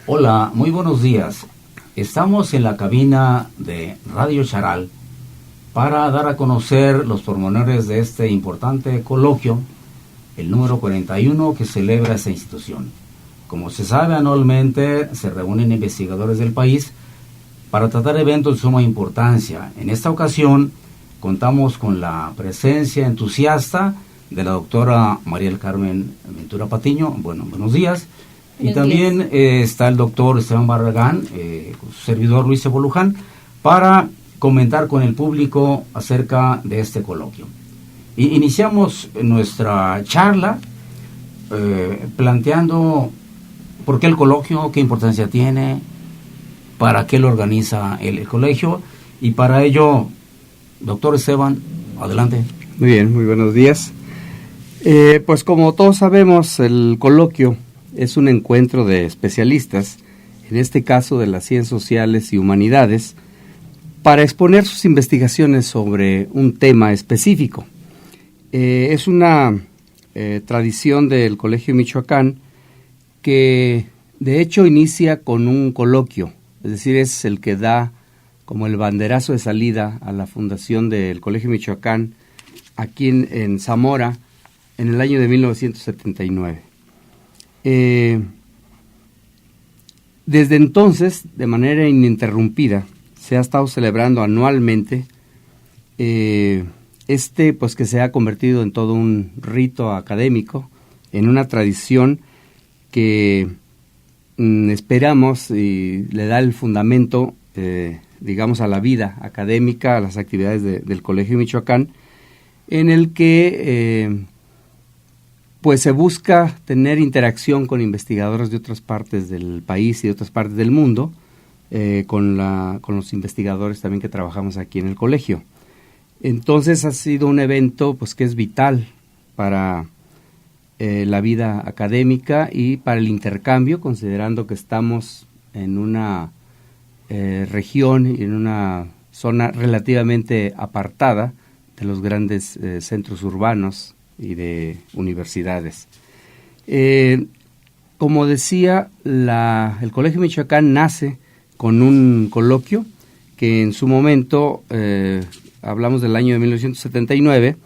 Hola, muy buenos días. Estamos en la cabina de Radio Charal para dar a conocer los pormenores de este importante coloquio, el número 41 que celebra esta institución. Como se sabe, anualmente se reúnen investigadores del país para tratar eventos de suma importancia. En esta ocasión contamos con la presencia entusiasta de la doctora María del Carmen Ventura Patiño. Buenos días. Y también está el doctor Esteban Barragán, su servidor Luis Cebo Luján, para comentar con el público acerca de este coloquio. Y iniciamos nuestra charla planteando por qué el coloquio, qué importancia tiene, para qué lo organiza el colegio, y para ello, doctor Esteban, adelante. Muy bien, muy buenos días. Pues como todos sabemos, el coloquio es un encuentro de especialistas, en este caso de las ciencias sociales y humanidades, para exponer sus investigaciones sobre un tema específico. Es una tradición del Colegio Michoacán que de hecho inicia con un coloquio, es decir, es el que da como el banderazo de salida a la fundación del Colegio Michoacán aquí en Zamora en el año de 1979. Desde entonces, de manera ininterrumpida, se ha estado celebrando anualmente pues que se ha convertido en todo un rito académico, en una tradición que esperamos y le da el fundamento, digamos, a la vida académica, a las actividades del Colegio Michoacán, en el que pues se busca tener interacción con investigadores de otras partes del país y de otras partes del mundo, con los investigadores también que trabajamos aquí en el colegio. Entonces ha sido un evento pues que es vital para la vida académica y para el intercambio, considerando que estamos en una región y en una zona relativamente apartada de los grandes centros urbanos y de universidades. Como decía, el Colegio Michoacán nace con un coloquio que en su momento, hablamos del año de 1979,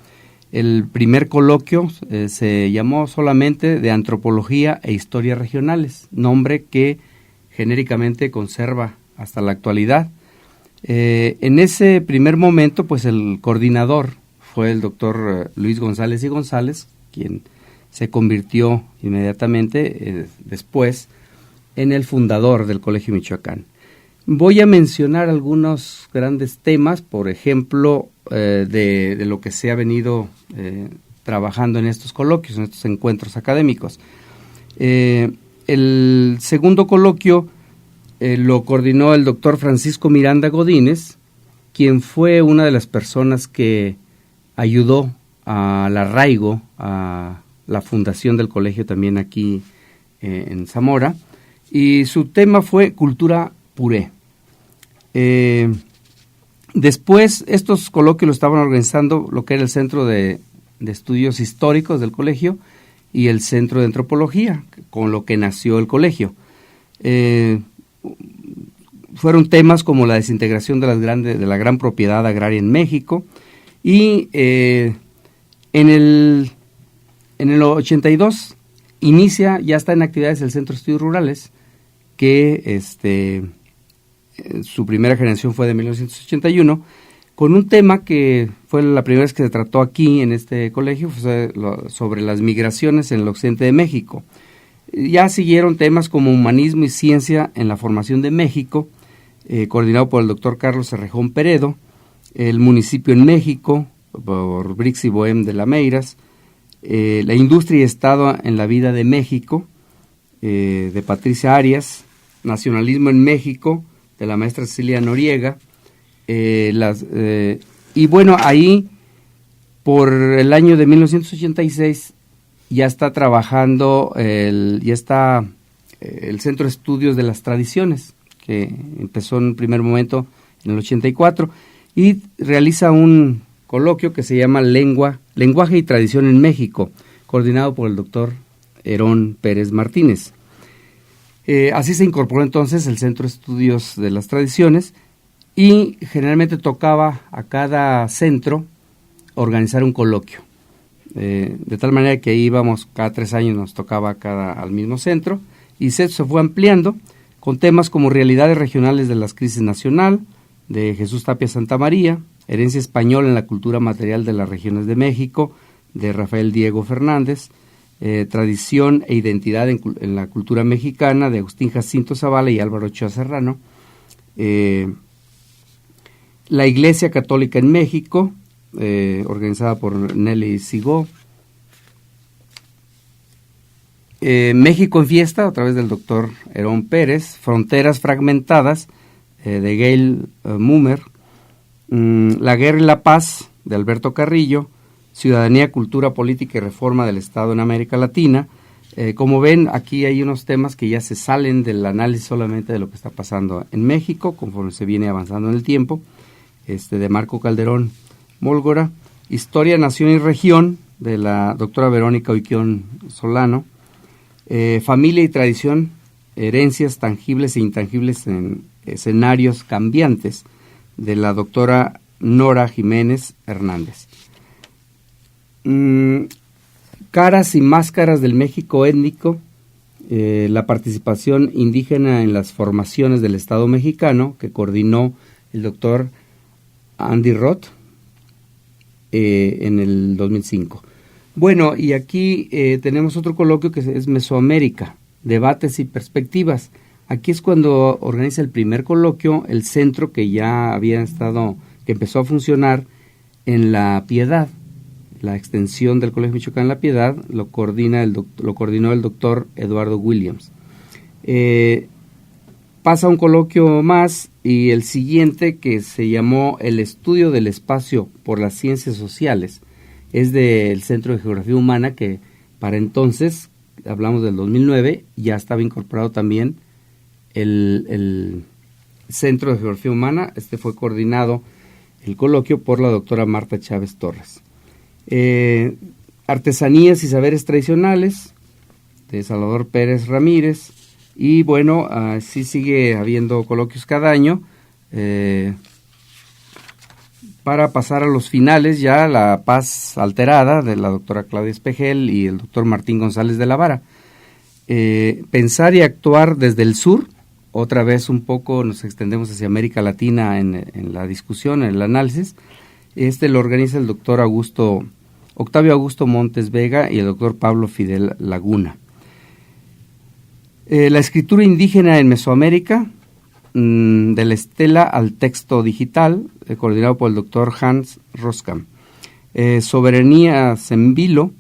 el primer coloquio se llamó solamente de Antropología e Historias Regionales, nombre que genéricamente conserva hasta la actualidad. En ese primer momento, pues el coordinador fue el doctor Luis González y González, quien se convirtió inmediatamente después en el fundador del Colegio Michoacán. Voy a mencionar algunos grandes temas, por ejemplo, de lo que se ha venido trabajando en estos coloquios, en estos encuentros académicos. El segundo coloquio lo coordinó el doctor Francisco Miranda Godínez, quien fue una de las personas que ayudó al arraigo, a la fundación del colegio también aquí en Zamora, y su tema fue Cultura Puré. Después, estos coloquios lo estaban organizando lo que era el Centro de Estudios Históricos del colegio y el Centro de Antropología, con lo que nació el colegio. Fueron temas como la desintegración de la gran propiedad agraria en México, y en el 82 ya está en actividades el Centro de Estudios Rurales, que su primera generación fue de 1981, con un tema que fue la primera vez que se trató aquí en este colegio, sobre las migraciones en el occidente de México. Ya siguieron temas como humanismo y ciencia en la formación de México, coordinado por el doctor Carlos Cerrejón Peredo, el municipio en México, por Brix y Bohem de Lameiras, la industria y Estado en la vida de México, de Patricia Arias, nacionalismo en México, de la maestra Cecilia Noriega, y bueno, ahí por el año de 1986 ya está trabajando el Centro de Estudios de las Tradiciones, que empezó en un primer momento en el 84, y realiza un coloquio que se llama Lenguaje y Tradición en México, coordinado por el doctor Herón Pérez Martínez. Así se incorporó entonces el Centro de Estudios de las Tradiciones y generalmente tocaba a cada centro organizar un coloquio. De tal manera que íbamos cada 3 años, nos tocaba al mismo centro, y se fue ampliando con temas como realidades regionales de las crisis nacional, de Jesús Tapia Santamaría, herencia española en la cultura material de las regiones de México, de Rafael Diego Fernández, tradición e identidad en la cultura mexicana, de Agustín Jacinto Zavala y Álvaro Ochoa Serrano, la Iglesia Católica en México, organizada por Nelly Sigó, México en Fiesta, a través del doctor Herón Pérez, Fronteras Fragmentadas, de Gail Mummer, La Guerra y la Paz, de Alberto Carrillo, Ciudadanía, Cultura, Política y Reforma del Estado en América Latina. Como ven, aquí hay unos temas que ya se salen del análisis solamente de lo que está pasando en México, conforme se viene avanzando en el tiempo, de Marco Calderón Mólgora, Historia, Nación y Región, de la doctora Verónica Oiquión Solano, Familia y Tradición, Herencias tangibles e intangibles en escenarios cambiantes, de la doctora Nora Jiménez Hernández. Caras y máscaras del México étnico, la participación indígena en las formaciones del Estado mexicano, que coordinó el doctor Andy Roth en el 2005. Bueno, y aquí tenemos otro coloquio que es Mesoamérica, debates y perspectivas. Aquí es cuando organiza el primer coloquio el centro que ya había estado, que empezó a funcionar en La Piedad, la extensión del Colegio Michoacán La Piedad, lo coordinó el doctor Eduardo Williams. Pasa un coloquio más y el siguiente, que se llamó El Estudio del Espacio por las Ciencias Sociales, es del Centro de Geografía Humana, que para entonces, hablamos del 2009, ya estaba incorporado también el Centro de Geografía Humana. Fue coordinado el coloquio por la doctora Marta Chávez Torres. Artesanías y Saberes Tradicionales, de Salvador Pérez Ramírez. Y bueno, así sigue habiendo coloquios cada año. Para pasar a los finales, ya La Paz Alterada, de la doctora Claudia Espejel y el doctor Martín González de la Vara. Pensar y actuar desde el sur, otra vez un poco nos extendemos hacia América Latina en la discusión, en el análisis. Lo organiza el doctor Octavio Augusto Montes Vega y el doctor Pablo Fidel Laguna. La escritura indígena en Mesoamérica, de la estela al texto digital, coordinado por el doctor Hans Roskam. Soberanía Zembilo,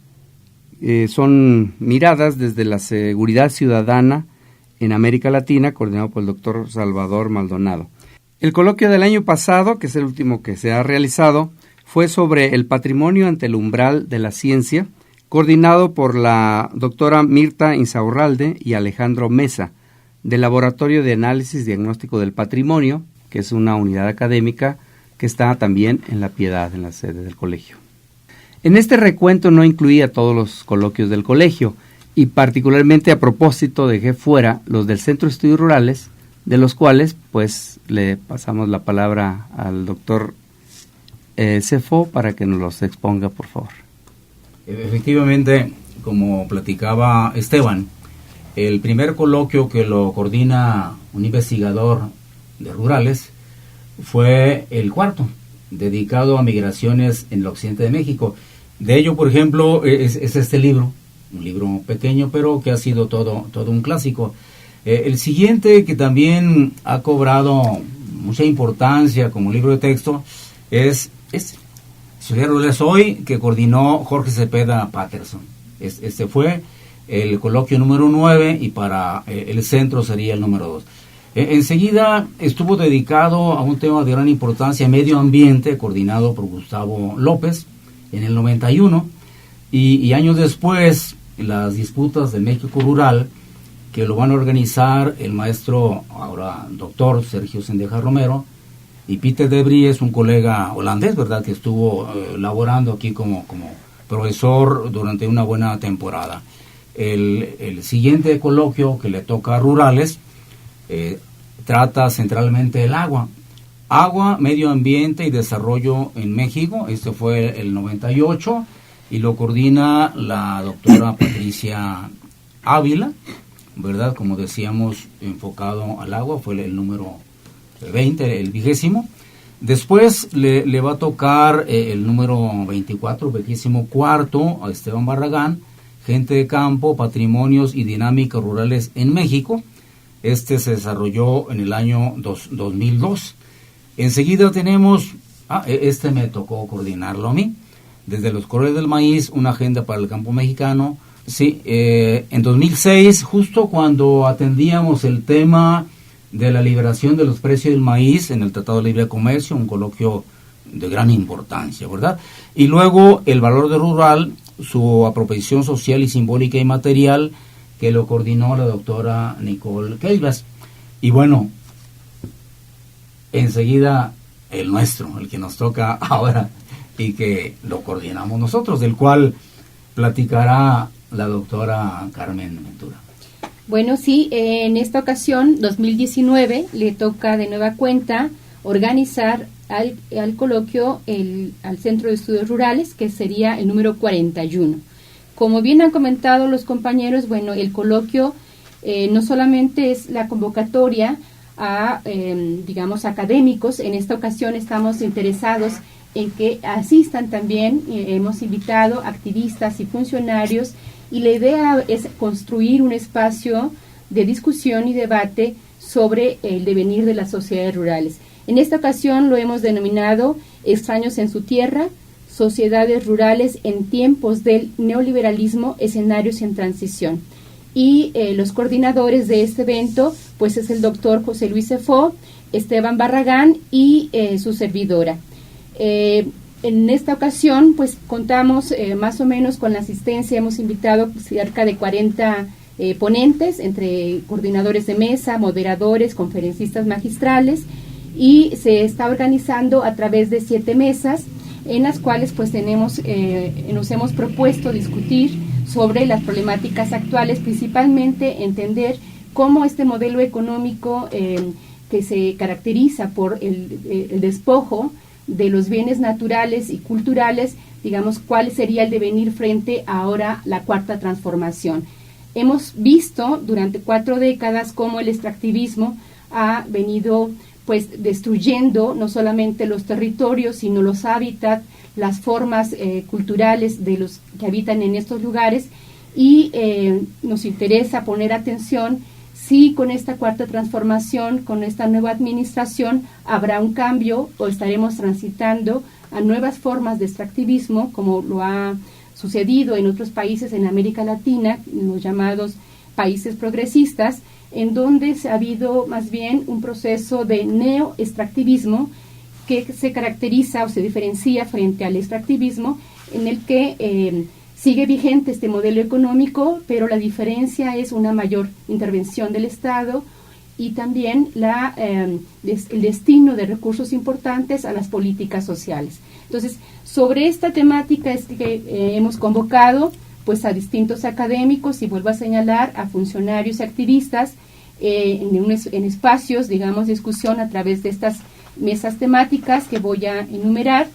son miradas desde la seguridad ciudadana en América Latina, coordinado por el doctor Salvador Maldonado. El coloquio del año pasado, que es el último que se ha realizado, fue sobre el patrimonio ante el umbral de la ciencia, coordinado por la doctora Mirta Insaurralde y Alejandro Mesa, del Laboratorio de Análisis Diagnóstico del Patrimonio, que es una unidad académica que está también en La Piedad, en la sede del colegio. En este recuento no incluía todos los coloquios del colegio, y particularmente a propósito dejé fuera los del Centro de Estudios Rurales, de los cuales pues le pasamos la palabra al doctor Cefo para que nos los exponga, por favor. Efectivamente, como platicaba Esteban, el primer coloquio que lo coordina un investigador de rurales fue el cuarto, dedicado a migraciones en el occidente de México. De ello, por ejemplo, es este libro, un libro pequeño, pero que ha sido todo un clásico. El siguiente, que también ha cobrado mucha importancia como libro de texto, es Ciudad Rurales Hoy, que coordinó Jorge Cepeda Patterson. Este fue el coloquio número 9 y para el centro sería el número 2. Enseguida estuvo dedicado a un tema de gran importancia, medio ambiente, coordinado por Gustavo López en el 91, y años después las disputas de México rural, que lo van a organizar el maestro, ahora doctor Sergio Sendeja Romero, y Peter de Vries, un colega holandés, ¿verdad?, que estuvo laborando aquí como profesor durante una buena temporada. El siguiente coloquio que le toca a rurales trata centralmente el agua. Agua, medio ambiente y desarrollo en México. Este fue el 98 y lo coordina la doctora Patricia Ávila, ¿verdad? Como decíamos, enfocado al agua, fue el número 20, el 20. Después le va a tocar el número 24, 24, a Esteban Barragán, Gente de Campo, Patrimonios y Dinámicas Rurales en México. Este se desarrolló en el año 2002. Enseguida tenemos, este me tocó coordinarlo a mí, desde los Colores del Maíz, una agenda para el campo mexicano. Sí, en 2006, justo cuando atendíamos el tema de la liberación de los precios del maíz en el Tratado de Libre Comercio, un coloquio de gran importancia, ¿verdad? Y luego el valor de rural, su apropiación social y simbólica y material, que lo coordinó la doctora Nicole Keivas. Y bueno, enseguida el nuestro, el que nos toca ahora y que lo coordinamos nosotros, del cual platicará la doctora Carmen Ventura. Bueno, sí, en esta ocasión, 2019, le toca de nueva cuenta organizar al coloquio al Centro de Estudios Rurales, que sería el número 41. Como bien han comentado los compañeros, bueno, el coloquio no solamente es la convocatoria a, digamos, académicos. En esta ocasión estamos interesados en que asistan también, hemos invitado activistas y funcionarios, y la idea es construir un espacio de discusión y debate sobre el devenir de las sociedades rurales. En esta ocasión lo hemos denominado Extraños en su tierra, sociedades rurales en tiempos del neoliberalismo, escenarios en transición. Y los coordinadores de este evento, pues es el doctor José Luis Cefó, Esteban Barragán y su servidora. En esta ocasión, pues contamos más o menos con la asistencia, hemos invitado cerca de 40 ponentes, entre coordinadores de mesa, moderadores, conferencistas magistrales, y se está organizando a través de 7 mesas, en las cuales pues nos hemos propuesto discutir sobre las problemáticas actuales, principalmente entender cómo este modelo económico que se caracteriza por el despojo de los bienes naturales y culturales, digamos, cuál sería el devenir frente a ahora la cuarta transformación. Hemos visto durante 4 décadas cómo el extractivismo ha venido pues destruyendo no solamente los territorios, sino los hábitats, las formas culturales de los que habitan en estos lugares, y nos interesa poner atención si con esta cuarta transformación, con esta nueva administración, habrá un cambio o estaremos transitando a nuevas formas de extractivismo, como lo ha sucedido en otros países en América Latina, los llamados países progresistas, en donde ha habido más bien un proceso de neoextractivismo que se caracteriza o se diferencia frente al extractivismo, en el que sigue vigente este modelo económico, pero la diferencia es una mayor intervención del Estado y también el destino de recursos importantes a las políticas sociales. Entonces, sobre esta temática es que hemos convocado pues a distintos académicos, y vuelvo a señalar a funcionarios y activistas en espacios, digamos, de discusión a través de estas mesas temáticas que voy a enumerar.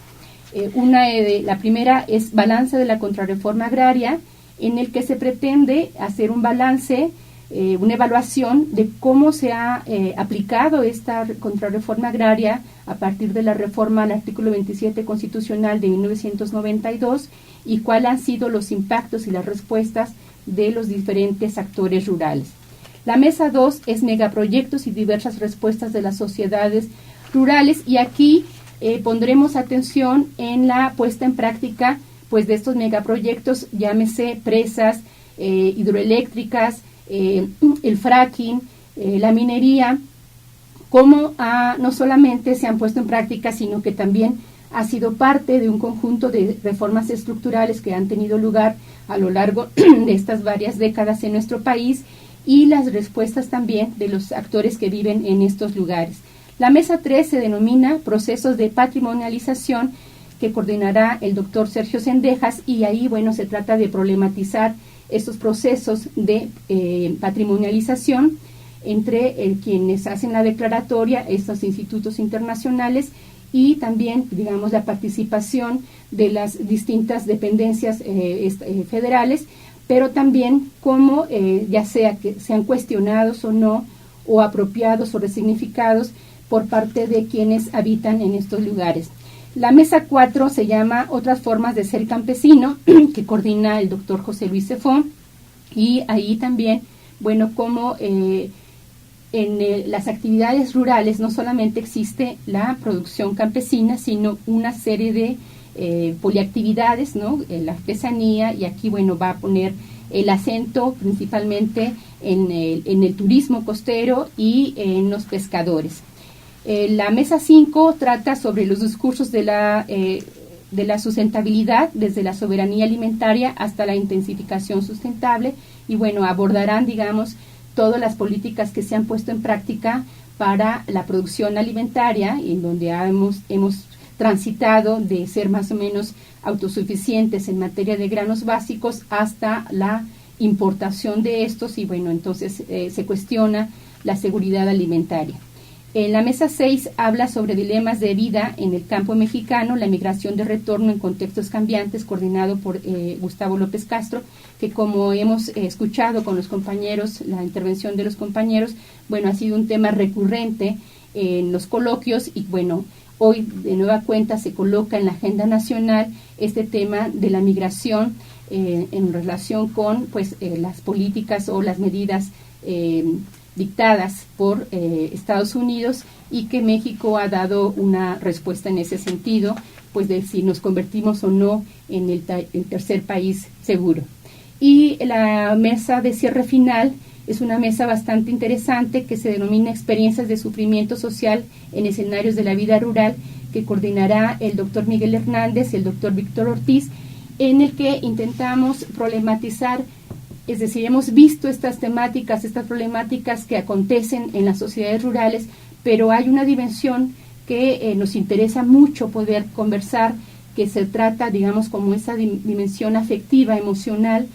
La primera es balance de la contrarreforma agraria, en el que se pretende hacer un balance, una evaluación de cómo se ha aplicado esta contrarreforma agraria a partir de la reforma al artículo 27 constitucional de 1992 y cuáles han sido los impactos y las respuestas de los diferentes actores rurales. La mesa 2 es megaproyectos y diversas respuestas de las sociedades rurales, y aquí pondremos atención en la puesta en práctica pues de estos megaproyectos, llámese presas hidroeléctricas, el fracking, la minería, cómo no solamente se han puesto en práctica, sino que también ha sido parte de un conjunto de reformas estructurales que han tenido lugar a lo largo de estas varias décadas en nuestro país, y las respuestas también de los actores que viven en estos lugares. La mesa 3 se denomina procesos de patrimonialización, que coordinará el doctor Sergio Sendejas, y ahí, bueno, se trata de problematizar estos procesos de patrimonialización entre quienes hacen la declaratoria, estos institutos internacionales, y también, digamos, la participación de las distintas dependencias federales, pero también cómo, ya sea que sean cuestionados o no, o apropiados o resignificados por parte de quienes habitan en estos lugares. La mesa 4 se llama Otras formas de ser campesino, que coordina el doctor José Luis Zefón, y ahí también, bueno, como las actividades rurales no solamente existe la producción campesina, sino una serie de poliactividades, ¿no? La artesanía, y aquí, bueno, va a poner el acento principalmente en el turismo costero y en los pescadores. La mesa 5 trata sobre los discursos de la sustentabilidad, desde la soberanía alimentaria hasta la intensificación sustentable, y bueno, abordarán, digamos, todas las políticas que se han puesto en práctica para la producción alimentaria, en donde hemos transitado de ser más o menos autosuficientes en materia de granos básicos hasta la importación de estos, y bueno, entonces se cuestiona la seguridad alimentaria. En la mesa 6 habla sobre dilemas de vida en el campo mexicano, la migración de retorno en contextos cambiantes, coordinado por Gustavo López Castro, que como hemos escuchado con los compañeros, la intervención de los compañeros, bueno, ha sido un tema recurrente en los coloquios, y bueno, hoy de nueva cuenta se coloca en la agenda nacional este tema de la migración en relación con pues las políticas o las medidas dictadas por Estados Unidos, y que México ha dado una respuesta en ese sentido, pues de si nos convertimos o no en el tercer país seguro. Y la mesa de cierre final es una mesa bastante interesante que se denomina Experiencias de Sufrimiento Social en Escenarios de la Vida Rural, que coordinará el doctor Miguel Hernández y el doctor Víctor Ortiz, en el que intentamos problematizar, es decir, hemos visto estas temáticas, estas problemáticas que acontecen en las sociedades rurales, pero hay una dimensión que nos interesa mucho poder conversar, que se trata, digamos, como esa dimensión afectiva, emocional,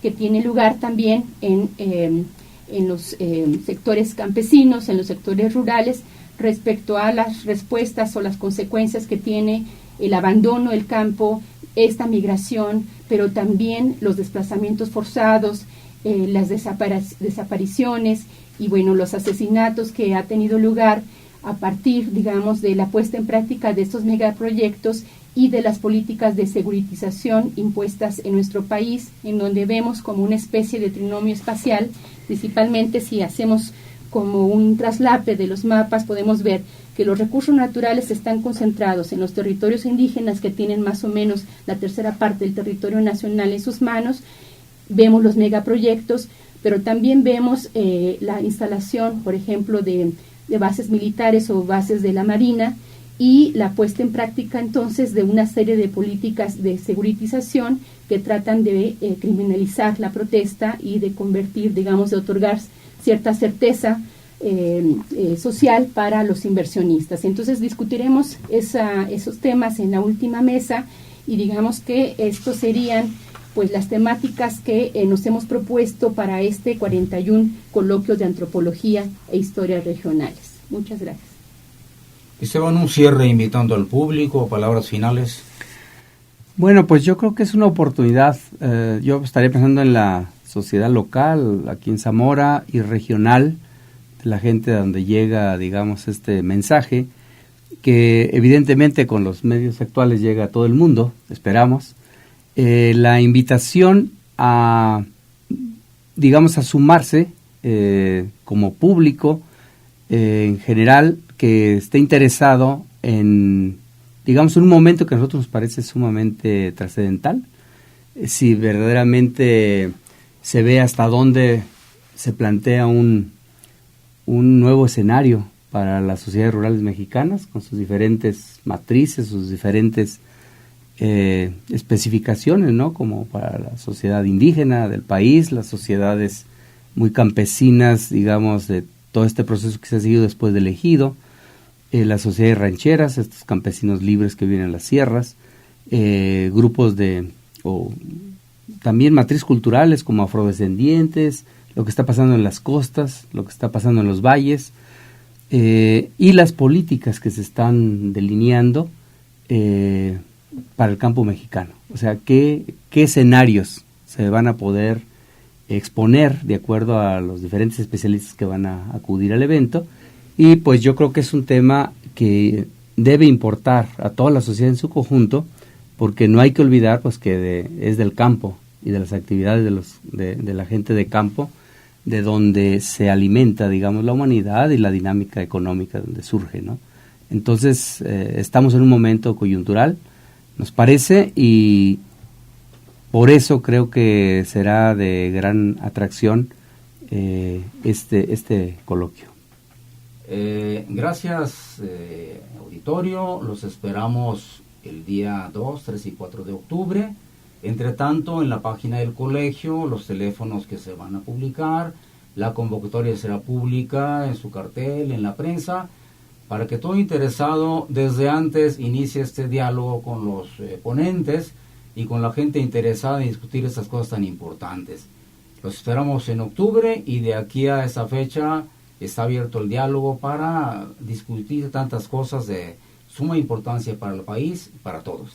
que tiene lugar también en los sectores campesinos, en los sectores rurales, respecto a las respuestas o las consecuencias que tiene el abandono del campo, esta migración, pero también los desplazamientos forzados, las desapariciones y bueno, los asesinatos que ha tenido lugar a partir, digamos, de la puesta en práctica de estos megaproyectos y de las políticas de seguritización impuestas en nuestro país, en donde vemos como una especie de trinomio espacial. Principalmente si hacemos como un traslape de los mapas, podemos ver que los recursos naturales están concentrados en los territorios indígenas, que tienen más o menos la tercera parte del territorio nacional en sus manos. Vemos los megaproyectos, pero también vemos la instalación, por ejemplo, de bases militares o bases de la Marina, y la puesta en práctica entonces de una serie de políticas de seguritización que tratan de criminalizar la protesta y de convertir, digamos, de otorgar cierta certeza social para los inversionistas. Entonces discutiremos esos temas en la última mesa, y digamos que estos serían pues las temáticas que nos hemos propuesto para este 41 coloquios de antropología e historias regionales. Muchas gracias. Esteban, un cierre invitando al público, palabras finales. Bueno, pues yo creo que es una oportunidad. Yo estaría pensando en la sociedad local, aquí en Zamora, y regional, de la gente a donde llega, digamos, este mensaje, que evidentemente con los medios actuales llega a todo el mundo, esperamos. La invitación a, digamos, a sumarse como público en general, que esté interesado en, digamos, un momento que a nosotros nos parece sumamente trascendental, si verdaderamente se ve hasta dónde se plantea un nuevo escenario para las sociedades rurales mexicanas, con sus diferentes matrices, sus diferentes especificaciones, ¿no? Como para la sociedad indígena del país, las sociedades muy campesinas, digamos, de todo este proceso que se ha seguido después del ejido, las sociedades rancheras, estos campesinos libres que viven en las sierras, grupos de también matriz culturales como afrodescendientes, lo que está pasando en las costas, lo que está pasando en los valles, y las políticas que se están delineando para el campo mexicano. O sea, qué escenarios se van a poder exponer de acuerdo a los diferentes especialistas que van a acudir al evento, y pues yo creo que es un tema que debe importar a toda la sociedad en su conjunto, porque no hay que olvidar pues que es del campo y de las actividades de la gente de campo de donde se alimenta, digamos, la humanidad y la dinámica económica donde surge, ¿no? Entonces estamos en un momento coyuntural, nos parece, y por eso creo que será de gran atracción este coloquio. Gracias, auditorio. Los esperamos el día 2, 3 y 4 de octubre. Entre tanto, en la página del colegio, los teléfonos que se van a publicar, la convocatoria será pública en su cartel, en la prensa, para que todo interesado desde antes inicie este diálogo con los ponentes y con la gente interesada en discutir estas cosas tan importantes. Los esperamos en octubre, y de aquí a esa fecha está abierto el diálogo para discutir tantas cosas de suma importancia para el país y para todos.